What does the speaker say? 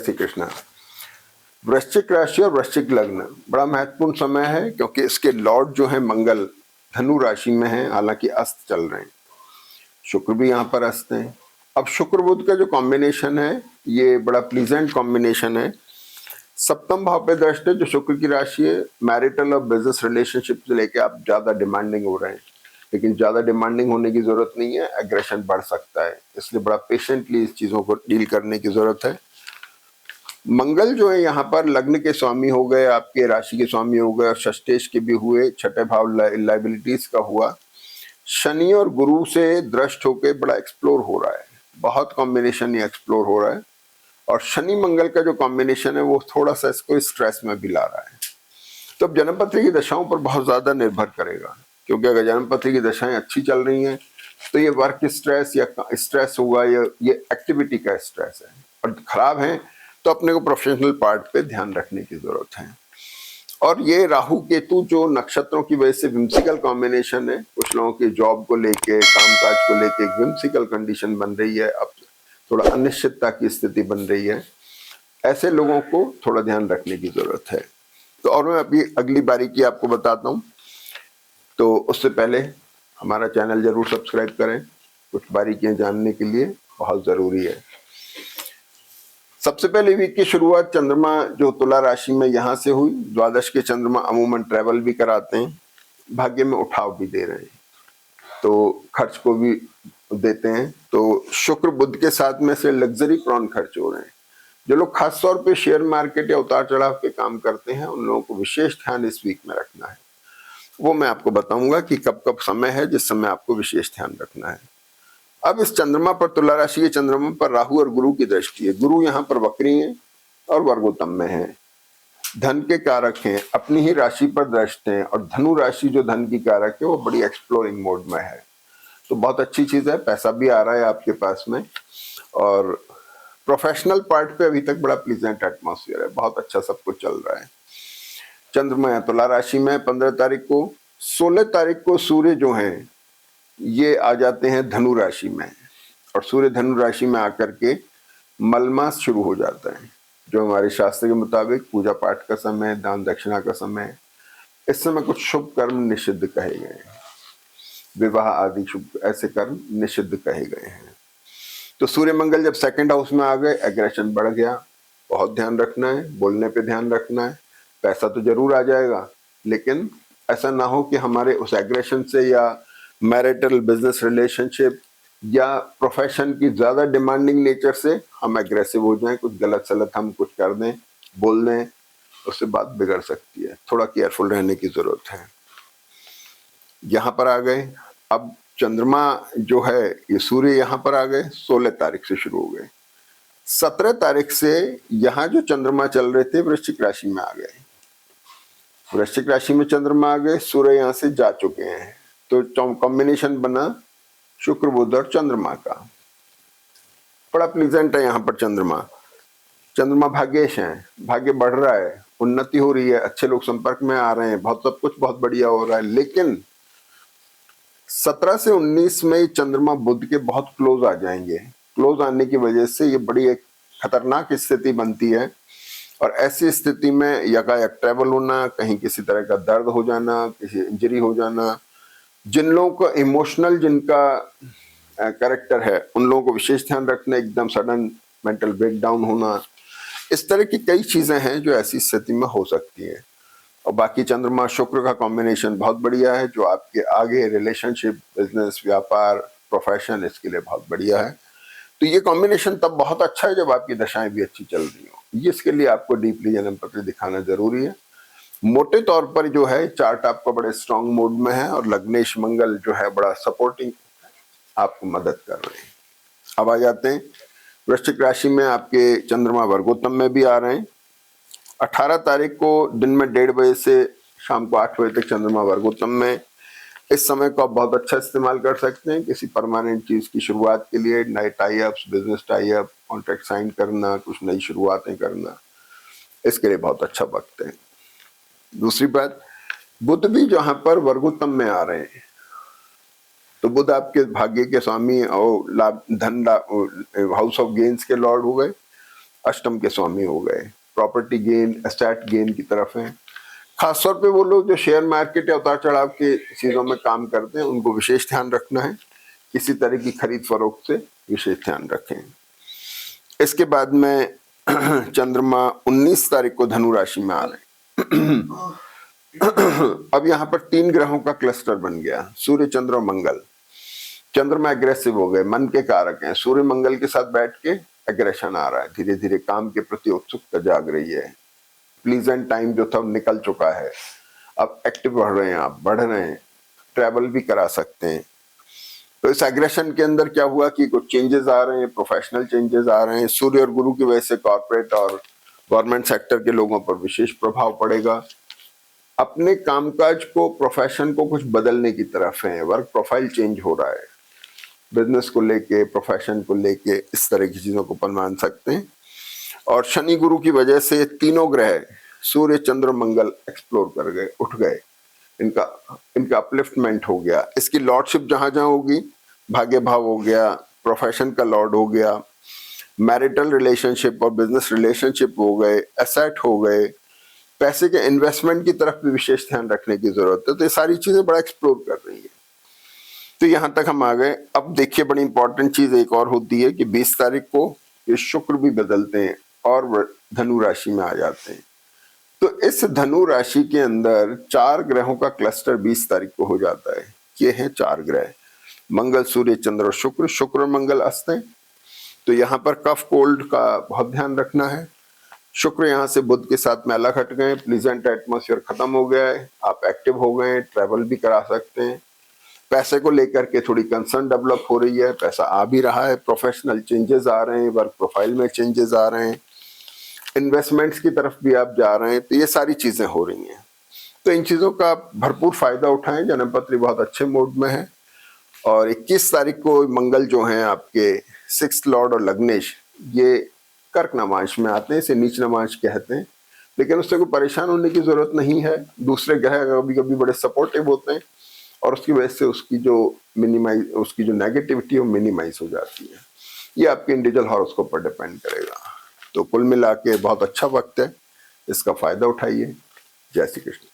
श्री कृष्णा। वृश्चिक राशि और वृश्चिक लग्न बड़ा महत्वपूर्ण समय है क्योंकि इसके लॉर्ड जो है मंगल धनु राशि में है, हालांकि अस्त चल रहे हैं। शुक्र भी यहाँ पर अस्त है। अब शुक्र बुध का जो कॉम्बिनेशन है ये बड़ा प्लीजेंट कॉम्बिनेशन है। सप्तम भाव पे दृष्टि जो शुक्र की राशि है, मैरिटल और बिजनेस रिलेशनशिप से लेके आप ज्यादा डिमांडिंग हो रहे हैं, लेकिन ज्यादा डिमांडिंग होने की जरूरत नहीं है, एग्रेशन बढ़ सकता है, इसलिए बड़ा पेशेंटली इस चीजों को डील करने की जरूरत है। मंगल जो है यहाँ पर लग्न के स्वामी हो गए, आपके राशि के स्वामी हो गए और षष्ठेश के भी हुए, छठे भाव लाइबिलिटीज का हुआ। शनि और गुरु से दृष्ट होके बड़ा एक्सप्लोर हो रहा है, बहुत कॉम्बिनेशन ये एक्सप्लोर हो रहा है। और शनि मंगल का जो कॉम्बिनेशन है वो थोड़ा सा इसको स्ट्रेस में भी ला रहा है। तो अब जन्मपत्री की दशाओं पर बहुत ज्यादा निर्भर करेगा, क्योंकि अगर जन्मपत्री की दशाएं अच्छी चल रही हैं तो ये वर्क स्ट्रेस या स्ट्रेस होगा, या ये एक्टिविटी का स्ट्रेस है। और खराब है तो अपने को प्रोफेशनल पार्ट पे ध्यान रखने की जरूरत है। और ये राहु केतु जो नक्षत्रों की वजह से विम्सिकल कॉम्बिनेशन है, कुछ लोगों के जॉब को लेके, कामकाज को लेके विम्सिकल कंडीशन बन रही है, अब थोड़ा अनिश्चितता की स्थिति बन रही है, ऐसे लोगों को थोड़ा ध्यान रखने की जरूरत है। तो और मैं अभी अगली बारीकी आपको बताता हूँ, तो उससे पहले हमारा चैनल जरूर सब्सक्राइब करें, कुछ बारीकियां जानने के लिए बहुत जरूरी है। सबसे पहले वीक की शुरुआत चंद्रमा जो तुला राशि में यहाँ से हुई। द्वादश के चंद्रमा अमूमन ट्रेवल भी कराते हैं, भाग्य में उठाव भी दे रहे हैं, तो खर्च को भी देते हैं। तो शुक्र बुध के साथ में से लग्जरी प्रॉन खर्च हो रहे हैं। जो लोग खासतौर पे शेयर मार्केट या उतार चढ़ाव के काम करते हैं उन लोगों को विशेष ध्यान इस वीक में रखना है। वो मैं आपको बताऊंगा कि कब कब समय है जिस समय आपको विशेष ध्यान रखना है। अब इस चंद्रमा पर, तुला राशि के चंद्रमा पर राहु और गुरु की दृष्टि है। गुरु यहाँ पर वक्री है और वर्गोत्तम में है, धन के कारक हैं, अपनी ही राशि पर दृष्ट हैं, और धनु राशि जो धन की कारक है वो बड़ी एक्सप्लोरिंग मोड में है। तो बहुत अच्छी चीज है, पैसा भी आ रहा है आपके पास में, और प्रोफेशनल पार्ट पे अभी तक बड़ा प्लीजेंट एटमॉस्फेयर है, बहुत अच्छा सब कुछ चल रहा है। चंद्रमा तुला राशि में 15 तारीख को, 16 तारीख को सूर्य जो हैं ये आ जाते हैं धनु राशि में, और सूर्य धनु राशि में आकर के मलमास शुरू हो जाता है, जो हमारे शास्त्र के मुताबिक पूजा पाठ का समय, दान दक्षिणा का समय। इस समय कुछ शुभ कर्म निषिद्ध कहे गए हैं, विवाह आदि शुभ ऐसे कर्म निषिद्ध कहे गए हैं। तो सूर्य मंगल जब सेकंड हाउस में आ गए, एग्रेशन बढ़ गया, बहुत ध्यान रखना है, बोलने पे ध्यान रखना है। पैसा तो जरूर आ जाएगा, लेकिन ऐसा ना हो कि हमारे उस एग्रेशन से या मैरिटल बिजनेस रिलेशनशिप या प्रोफेशन की ज्यादा डिमांडिंग नेचर से हम एग्रेसिव हो जाएं, कुछ गलत सलत हम कुछ कर दें, बोल दें, उससे बात बिगड़ सकती है। थोड़ा केयरफुल रहने की जरूरत है। यहाँ पर आ गए, अब चंद्रमा जो है ये सूर्य यहाँ पर आ गए, 16 तारीख से शुरू हो गए। 17 तारीख से यहाँ जो चंद्रमा चल रहे थे वृश्चिक राशि में आ गए, वृश्चिक राशि में चंद्रमा आ गए, सूर्य यहाँ से जा चुके हैं। तो कॉम्बिनेशन बना शुक्र बुध और चंद्रमा का, बड़ा प्लीजेंट है। यहाँ पर चंद्रमा भाग्येश है, भाग्य बढ़ रहा है, उन्नति हो रही है, अच्छे लोग संपर्क में आ रहे हैं, बहुत सब कुछ बहुत बढ़िया हो रहा है। लेकिन 17 से 19 में चंद्रमा बुध के बहुत क्लोज आ जाएंगे। क्लोज आने की वजह से ये बड़ी एक खतरनाक स्थिति बनती है, और ऐसी स्थिति में यकायक ट्रेवल होना, कहीं किसी तरह का दर्द हो जाना, किसी इंजरी हो जाना, जिन लोगों को इमोशनल जिनका कैरेक्टर है उन लोगों को विशेष ध्यान रखना, एकदम सडन मेंटल ब्रेकडाउन होना, इस तरह की कई चीजें हैं जो ऐसी स्थिति में हो सकती हैं। और बाकी चंद्रमा शुक्र का कॉम्बिनेशन बहुत बढ़िया है, जो आपके आगे रिलेशनशिप, बिजनेस, व्यापार, प्रोफेशन, इसके लिए बहुत बढ़िया है। तो ये कॉम्बिनेशन तब बहुत अच्छा है जब आपकी दशाएं भी अच्छी चल रही हो। इसके लिए आपको डीपली जन्म पत्र दिखाना जरूरी है। मोटे तौर पर जो है चार्ट आपका बड़े स्ट्रांग मोड में है, और लग्नेश मंगल जो है बड़ा सपोर्टिंग आपको मदद कर रहे हैं। अब आ जाते हैं वृश्चिक राशि में, आपके चंद्रमा वर्गोत्तम में भी आ रहे हैं। 18 तारीख को दिन में 1:30 बजे से शाम को 8 बजे तक चंद्रमा वर्गोत्तम में। इस समय को आप बहुत अच्छा इस्तेमाल कर सकते हैं किसी परमानेंट चीज की शुरुआत के लिए, नए tie ups, business tie up, contract sign करना, कुछ नई शुरुआतें करना, इसके लिए बहुत अच्छा वक्त है। दूसरी बात, बुध भी जहां पर वर्गोत्तम में आ रहे हैं, तो बुध आपके भाग्य के स्वामी और लाभ, धन, हाउस ऑफ गेन्स के लॉर्ड हो गए। अष्टम के स्वामी हो गए, प्रॉपर्टी गेन, एस्टेट गेन की तरफ हैं। खासतौर पे वो लोग जो शेयर मार्केट या उतार चढ़ाव के चीजों में काम करते हैं उनको विशेष ध्यान रखना है, किसी तरह की खरीद फरोख्त से विशेष ध्यान रखें। इसके बाद में चंद्रमा 19 तारीख को धनु राशि में आ रहे हैं। अब यहाँ पर 3 ग्रहों का क्लस्टर बन गया, सूर्य, चंद्र और मंगल। चंद्रमा एग्रेसिव हो गए, मन के कारक हैं। सूर्य मंगल के साथ बैठ के एग्रेशन आ रहा है, धीरे धीरे काम के प्रति उत्सुकता जाग रही है। प्लीजेंट टाइम जो था निकल चुका है, अब एक्टिव बढ़ रहे हैं, आप बढ़ रहे हैं, ट्रैवल भी करा सकते हैं। तो इस एग्रेशन के अंदर क्या हुआ कि कुछ चेंजेस आ रहे हैं, प्रोफेशनल चेंजेस आ रहे हैं। सूर्य और गुरु की वजह से कॉर्पोरेट और गवर्नमेंट सेक्टर के लोगों पर विशेष प्रभाव पड़ेगा। अपने कामकाज को, प्रोफेशन को कुछ बदलने की तरफ है, वर्क प्रोफाइल चेंज हो रहा है, बिजनेस को लेके, प्रोफेशन को लेके, इस तरह की चीजों को अपन मान सकते हैं। और शनि गुरु की वजह से तीनों ग्रह सूर्य, चंद्र, मंगल एक्सप्लोर कर गए, उठ गए, इनका अपलिफ्टमेंट हो गया। इसकी लॉर्डशिप जहां जहां होगी, भाग्य भाव हो गया, प्रोफेशन का लॉर्ड हो गया, मैरिटल रिलेशनशिप और बिजनेस रिलेशनशिप हो गए, एसेट हो गए, पैसे के इन्वेस्टमेंट की तरफ भी विशेष ध्यान रखने की जरूरत है। तो ये सारी चीजें बड़ा एक्सप्लोर कर रही है। तो यहां तक हम आ गए। अब देखिए बड़ी इंपॉर्टेंट चीज एक और होती है कि 20 तारीख को ये शुक्र भी बदलते हैं और धनु राशि में आ जाते हैं। तो इस धनु राशि के अंदर 4 ग्रहों का क्लस्टर 20 तारीख को हो जाता है। ये हैं 4 ग्रह, मंगल, सूर्य, चंद्र और शुक्र। शुक्र और मंगल अस्त हैं, तो यहाँ पर कफ कोल्ड का बहुत ध्यान रखना है। शुक्र यहाँ से बुध के साथ में अलग हट गए, प्लीजेंट एटमॉस्फेयर खत्म हो गया है, आप एक्टिव हो गए, ट्रैवल भी करा सकते हैं। पैसे को लेकर के थोड़ी कंसर्न डेवलप हो रही है, पैसा आ भी रहा है, प्रोफेशनल चेंजेस आ रहे हैं, वर्क प्रोफाइल में चेंजेस आ रहे हैं, इन्वेस्टमेंट्स की तरफ भी आप जा रहे हैं। तो ये सारी चीजें हो रही हैं। तो इन चीजों का आप भरपूर फायदा उठाएं। जन्मपत्री बहुत अच्छे मूड में है। और 21 तारीख को मंगल जो हैं आपके 6th लॉर्ड और लग्नेश, ये कर्क नमांश में आते हैं, इसे नीच नमांश कहते हैं, लेकिन उससे कोई परेशान होने की जरूरत नहीं है। दूसरे ग्रह कभी कभी बड़े सपोर्टिव होते हैं और उसकी वजह से उसकी जो नेगेटिविटी है वो मिनिमाइज हो जाती है। ये आपके इंडिविजुअल हॉरोस्कोप पर डिपेंड करेगा। तो कुल मिला के बहुत अच्छा वक्त है, इसका फायदा उठाइए। जय श्री कृष्ण।